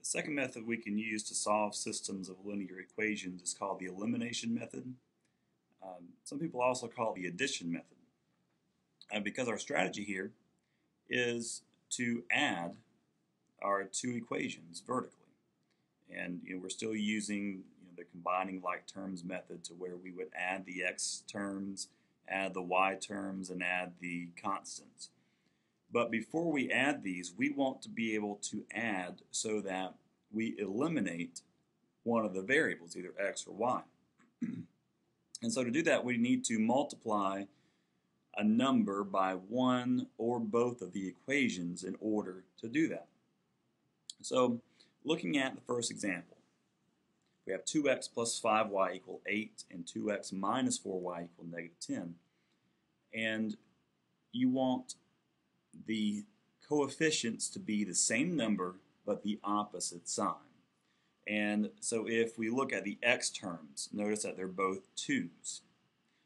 second method we can use to solve systems of linear equations is called the elimination method. Some people also call it the addition method. Because our strategy here is to add our two equations vertically. And we're still using the combining like terms method, to where we would add the x terms, add the y terms, and add the constants. But before we add these, we want to be able to add so that we eliminate one of the variables, either x or y. And so to do that, we need to multiply a number by one or both of the equations in order to do that. So looking at the first example, we have 2x plus 5y equal 8 and 2x minus 4y equal negative 10. And you want the coefficients to be the same number but the opposite sign. And so if we look at the x terms, notice that they're both 2's.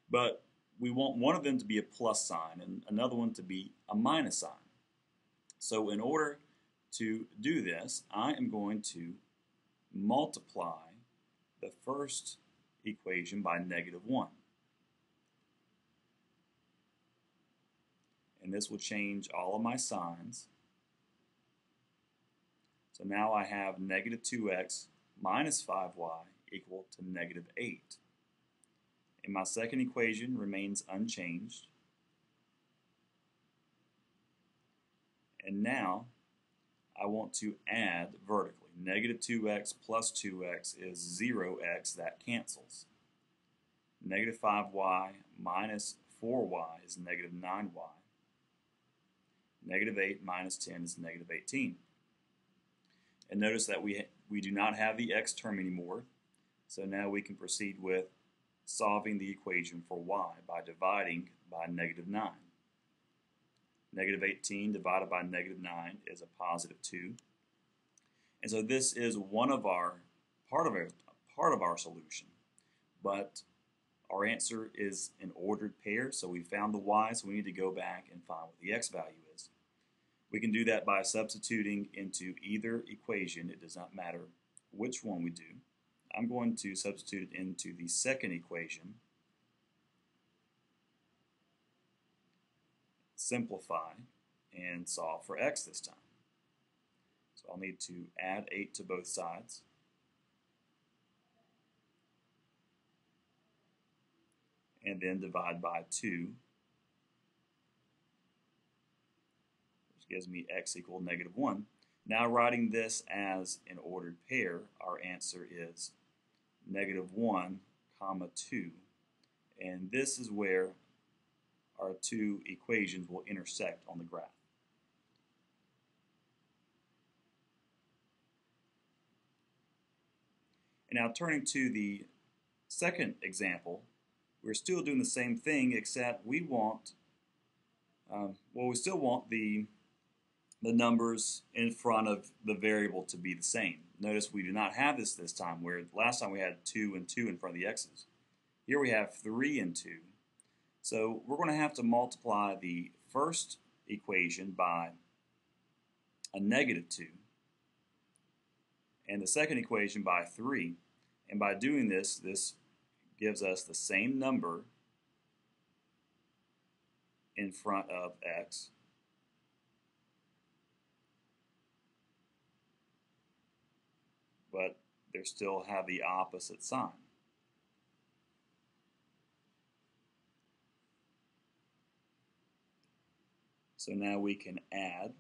But we want one of them to be a plus sign and another one to be a minus sign. So in order to do this, I am going to multiply the first equation by negative 1. And this will change all of my signs. So now I have negative 2x minus 5y equal to negative 8. And my second equation remains unchanged. And now I want to add vertically. Negative 2x plus 2x is 0x, that cancels. Negative 5y minus 4y is negative 9y. Negative 8 minus 10 is negative 18. And notice that we do not have the x term anymore, so now we can proceed with solving the equation for y by dividing by negative 9. Negative 18 divided by negative 9 is a positive 2. And so this is part of our solution, but our answer is an ordered pair, so we found the y, so we need to go back and find what the x value is. We can do that by substituting into either equation. It does not matter which one we do. I'm going to substitute it into the second equation, simplify, and solve for x this time. So I'll need to add 8 to both sides. And then divide by 2, which gives me x equal negative 1. Now writing this as an ordered pair, our answer is negative 1, comma 2. And this is where our two equations will intersect on the graph. And now turning to the second example, we're still doing the same thing, except we want, we still want the numbers in front of the variable to be the same. Notice we do not have this time, where last time we had 2 and 2 in front of the x's. Here we have 3 and 2. So we're going to have to multiply the first equation by a negative 2 and the second equation by 3. And by doing this, this gives us the same number in front of x, but they still have the opposite sign. So now we can add.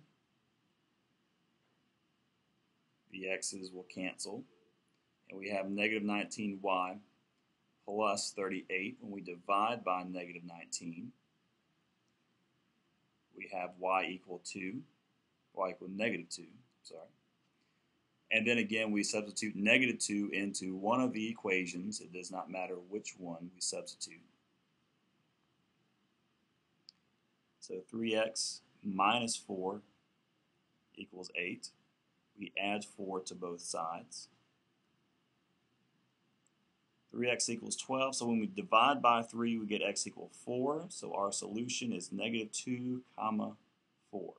The x's will cancel, and we have negative 19y plus 38. When we divide by negative 19, we have y equal negative 2, sorry. And then again, we substitute negative 2 into one of the equations. It does not matter which one we substitute. So 3x minus 4 equals 8. We add 4 to both sides. 3x equals 12, so when we divide by 3, we get x equal 4. So our solution is negative 2, comma 4.